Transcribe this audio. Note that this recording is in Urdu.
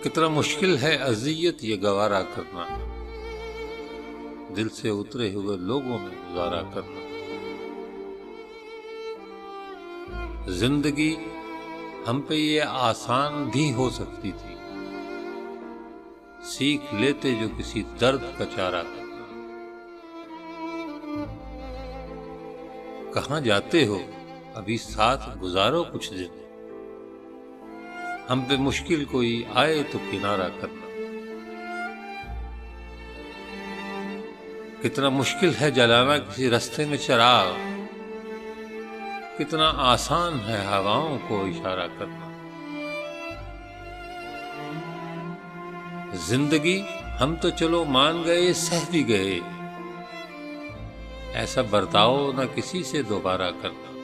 کتنا مشکل ہے اذیت یہ گوارا کرنا، دل سے اترے ہوئے لوگوں میں گزارا کرنا۔ زندگی ہم پہ یہ آسان بھی ہو سکتی تھی، سیکھ لیتے جو کسی درد کا چارہ کرنا۔ کہاں جاتے ہو ابھی ساتھ گزارو کچھ دن، ہم پہ مشکل کوئی آئے تو کنارہ کرنا۔ کتنا مشکل ہے جلانا کسی رستے میں چراغ، کتنا آسان ہے ہواؤں کو اشارہ کرنا۔ زندگی ہم تو چلو مان گئے سہ بھی گئے، ایسا برتاؤ نہ کسی سے دوبارہ کرنا۔